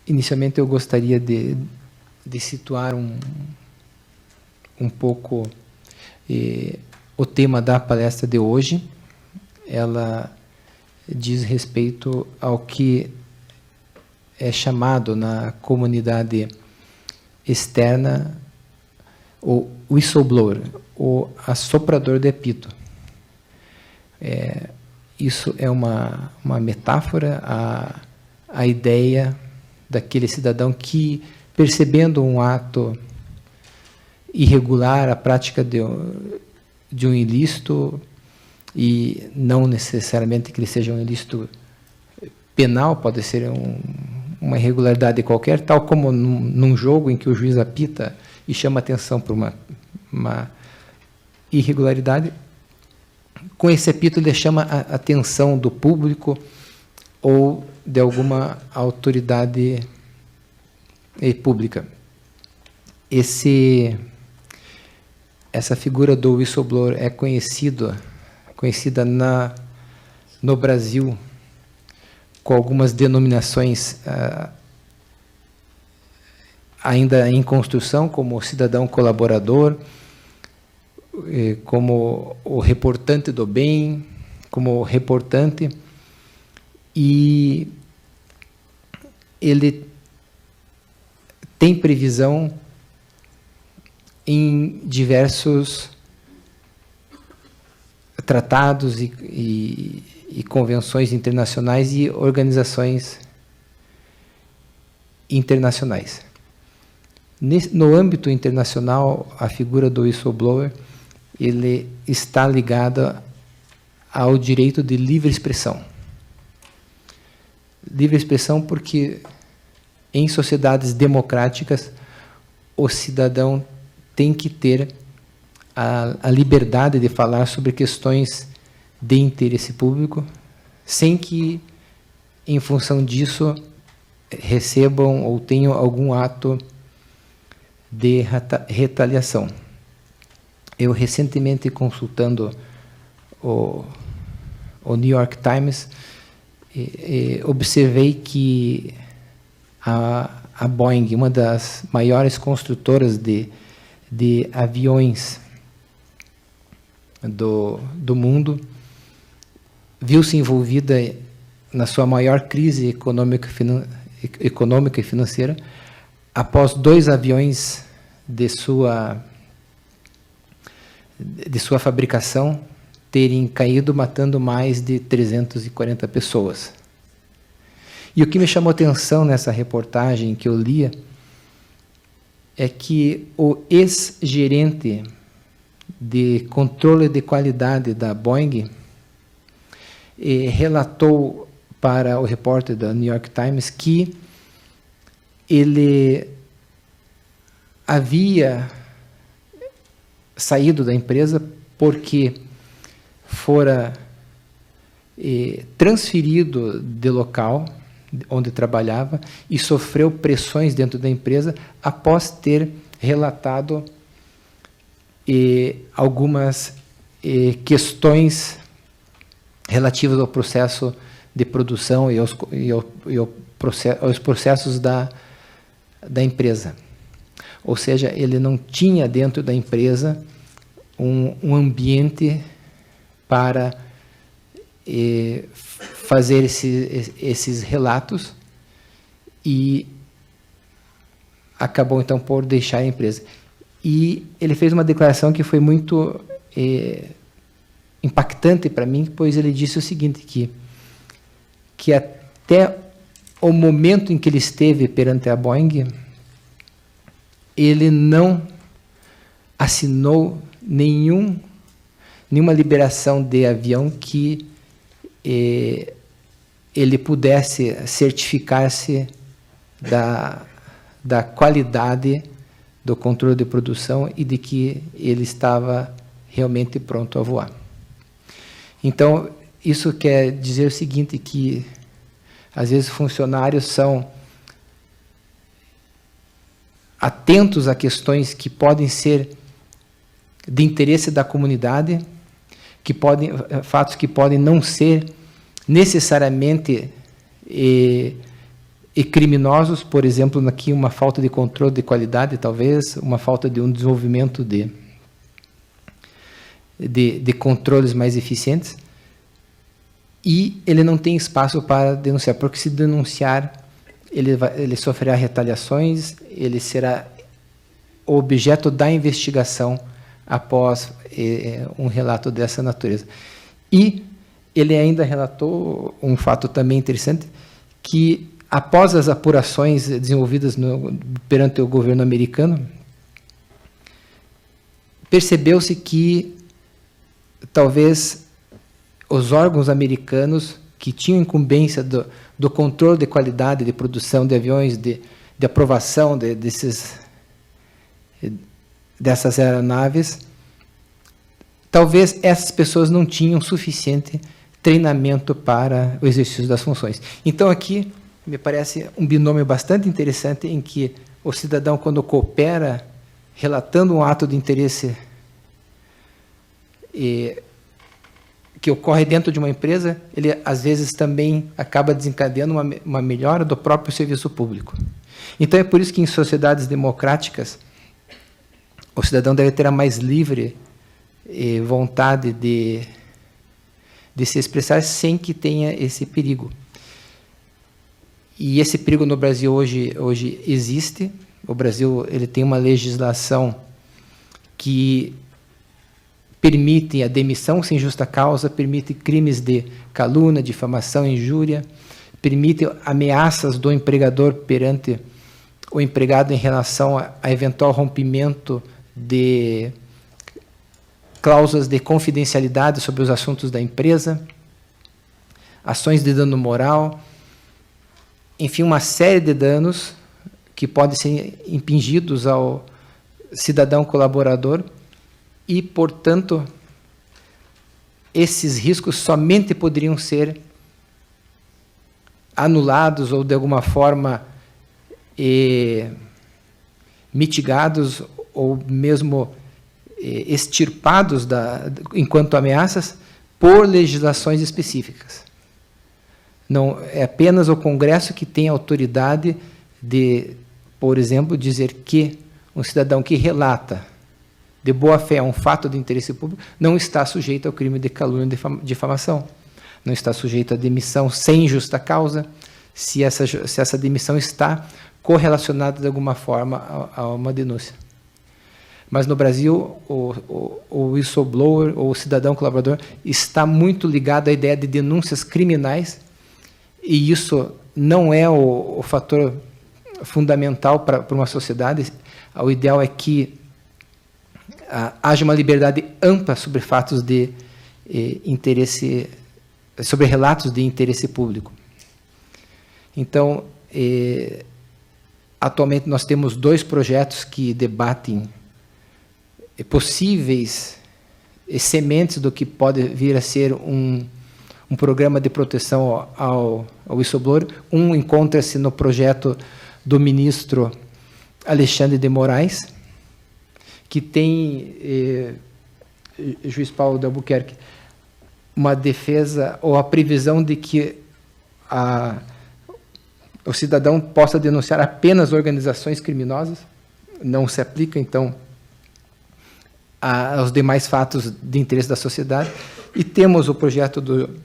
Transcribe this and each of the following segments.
Inicialmente, eu gostaria de situar um pouco o tema da palestra de hoje. Ela diz respeito ao que é chamado na comunidade externa o whistleblower, o assoprador de apito. Isso é uma metáfora à ideia daquele cidadão que, percebendo um ato irregular, a prática de um ilícito, e não necessariamente que ele seja um ilícito penal, pode ser uma irregularidade qualquer, tal como num jogo em que o juiz apita e chama atenção para uma irregularidade, com esse apito ele chama a atenção do público ou de alguma autoridade pública. Essa figura do whistleblower é conhecida no Brasil com algumas denominações ainda em construção, como o cidadão colaborador, como o reportante do bem, como o reportante, e ele tem previsão em diversos tratados e convenções internacionais e organizações internacionais. No âmbito internacional, a figura do whistleblower ele está ligada ao direito de livre expressão. Livre expressão porque, em sociedades democráticas, o cidadão tem que ter a liberdade de falar sobre questões de interesse público, sem que, em função disso, recebam ou tenham algum ato de retaliação. Eu, recentemente, consultando o New York Times, observei que a Boeing, uma das maiores construtoras de aviões do mundo, viu-se envolvida na sua maior crise econômica e financeira após 2 aviões de sua fabricação terem caído, matando mais de 340 pessoas. E o que me chamou a atenção nessa reportagem que eu lia é que o ex-gerente de controle de qualidade da Boeing relatou para o repórter da New York Times que ele havia saído da empresa porque fora transferido de local onde trabalhava e sofreu pressões dentro da empresa após ter relatado algumas questões relativas ao processo de produção e aos processos da empresa. Ou seja, ele não tinha dentro da empresa um ambiente para fazer esses relatos e acabou, então, por deixar a empresa. E ele fez uma declaração que foi muito impactante para mim, pois ele disse o seguinte, que até o momento em que ele esteve perante a Boeing, ele não assinou nenhuma liberação de avião que ele pudesse certificar-se da qualidade do controle de produção e de que ele estava realmente pronto a voar. Então, isso quer dizer o seguinte, que às vezes funcionários são atentos a questões que podem ser de interesse da comunidade, fatos que podem não ser necessariamente e criminosos, por exemplo, aqui uma falta de controle de qualidade, talvez, uma falta de um desenvolvimento de controles mais eficientes, e ele não tem espaço para denunciar, porque se denunciar, ele sofrerá retaliações, ele será objeto da investigação após um relato dessa natureza. E ele ainda relatou um fato também interessante, que após as apurações desenvolvidas perante o governo americano, percebeu-se que talvez os órgãos americanos que tinham incumbência do controle de qualidade de produção de aviões, de aprovação dessas aeronaves, talvez essas pessoas não tinham suficiente treinamento para o exercício das funções. Então, aqui, me parece um binômio bastante interessante em que o cidadão, quando coopera, relatando um ato de interesse que ocorre dentro de uma empresa, ele, às vezes, também acaba desencadeando uma melhora do próprio serviço público. Então, é por isso que, em sociedades democráticas, o cidadão deve ter a mais livre vontade de se expressar sem que tenha esse perigo. E esse perigo no Brasil hoje existe. O Brasil ele tem uma legislação que permite a demissão sem justa causa, permite crimes de calúnia, difamação, injúria, permite ameaças do empregador perante o empregado em relação a eventual rompimento de cláusulas de confidencialidade sobre os assuntos da empresa, ações de dano moral, enfim, uma série de danos que podem ser impingidos ao cidadão colaborador e, portanto, esses riscos somente poderiam ser anulados ou, de alguma forma, mitigados ou mesmo extirpados enquanto ameaças por legislações específicas. Não é apenas o Congresso que tem autoridade de, por exemplo, dizer que um cidadão que relata de boa fé um fato de interesse público não está sujeito ao crime de calúnia e difamação, não está sujeito à demissão sem justa causa, se essa demissão está correlacionada de alguma forma a uma denúncia. Mas no Brasil, o whistleblower, ou o cidadão colaborador, está muito ligado à ideia de denúncias criminais, e isso não é o fator fundamental para uma sociedade. O ideal é que haja uma liberdade ampla sobre fatos de interesse, sobre relatos de interesse público. Então, atualmente nós temos 2 projetos que debatem possíveis sementes do que pode vir a ser um programa de proteção ao whistleblower. Um encontra-se no projeto do ministro Alexandre de Moraes, que tem, juiz Paulo de Albuquerque, uma defesa ou a previsão de que o cidadão possa denunciar apenas organizações criminosas, não se aplica, então, aos demais fatos de interesse da sociedade. E temos o projeto do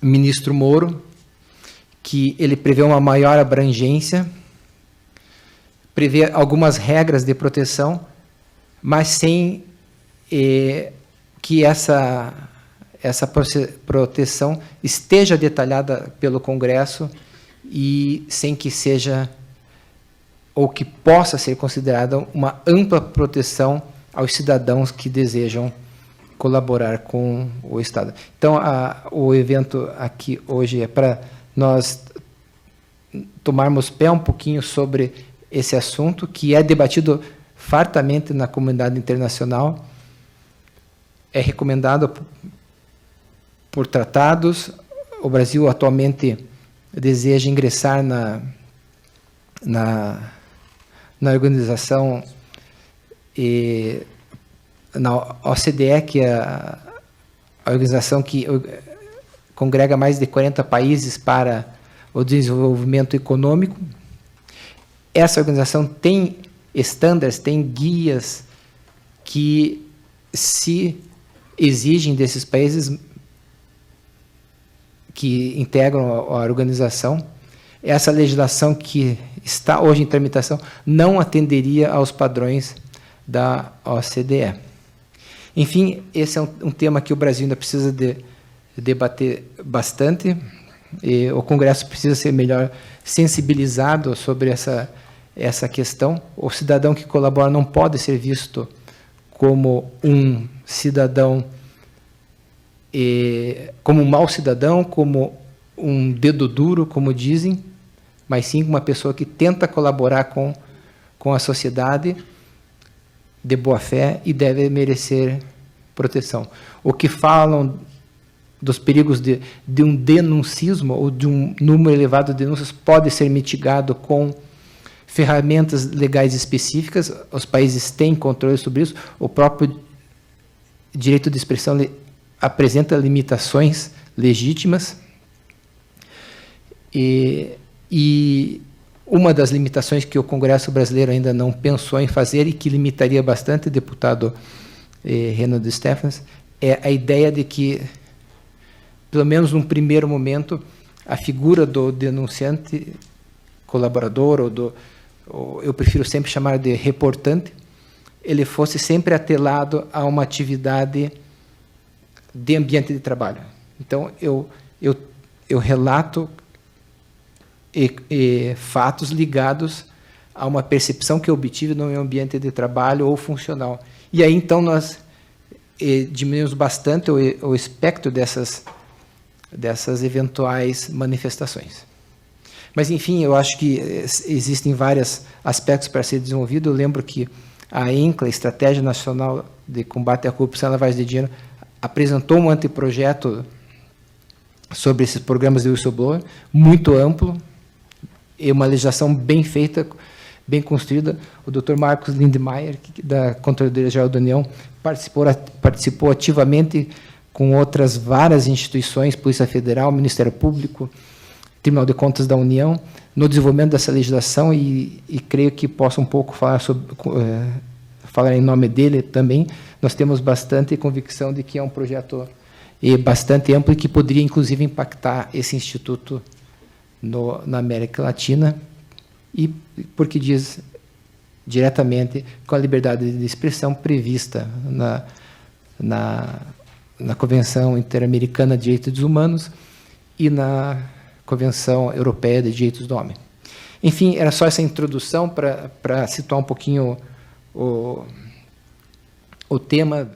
ministro Moro, que ele prevê uma maior abrangência, prevê algumas regras de proteção, mas sem que essa proteção esteja detalhada pelo Congresso e sem que seja, ou que possa ser considerada uma ampla proteção aos cidadãos que desejam colaborar com o Estado. Então, o evento aqui hoje é para nós tomarmos pé um pouquinho sobre esse assunto, que é debatido fartamente na comunidade internacional, é recomendado por tratados. O Brasil atualmente deseja ingressar na organização na OCDE, que é a organização que congrega mais de 40 países para o desenvolvimento econômico. Essa organização tem estándares, tem guias que se exigem desses países que integram a organização. Essa legislação que está hoje em tramitação não atenderia aos padrões da OCDE. Enfim, esse é um tema que o Brasil ainda precisa debater bastante, e o Congresso precisa ser melhor sensibilizado sobre essa questão. O cidadão que colabora não pode ser visto como um cidadão, como um mau cidadão, como um dedo duro, como dizem, mas sim uma pessoa que tenta colaborar com a sociedade de boa fé e deve merecer proteção. O que falam dos perigos de um denuncismo ou de um número elevado de denúncias pode ser mitigado com ferramentas legais específicas. Os países têm controle sobre isso. O próprio direito de expressão apresenta limitações legítimas. E uma das limitações que o Congresso brasileiro ainda não pensou em fazer e que limitaria bastante o deputado Renan de Stephens é a ideia de que, pelo menos num primeiro momento, a figura do denunciante, colaborador, ou eu prefiro sempre chamar de reportante, ele fosse sempre atrelado a uma atividade de ambiente de trabalho. Então, eu relato fatos ligados a uma percepção que eu obtive no meu ambiente de trabalho ou funcional. E aí, então, nós diminuímos bastante o espectro dessas eventuais manifestações. Mas, enfim, eu acho que existem vários aspectos para ser desenvolvido. Eu lembro que a ENCLA, Estratégia Nacional de Combate à Corrupção e Lavagem de Dinheiro, apresentou um anteprojeto sobre esses programas de whistleblower, muito amplo, e uma legislação bem feita, bem construída. O Dr. Marcos Lindmeier, da Controladoria Geral da União, participou ativamente com outras várias instituições, Polícia Federal, Ministério Público, Tribunal de Contas da União, no desenvolvimento dessa legislação, e creio que posso um pouco falar em nome dele também. Nós temos bastante convicção de que é um projeto bastante amplo e que poderia, inclusive, impactar esse instituto na América Latina, e porque diz diretamente com a liberdade de expressão prevista na Convenção Interamericana de Direitos Humanos e na Convenção Europeia de Direitos do Homem. Enfim, era só essa introdução para situar um pouquinho o tema.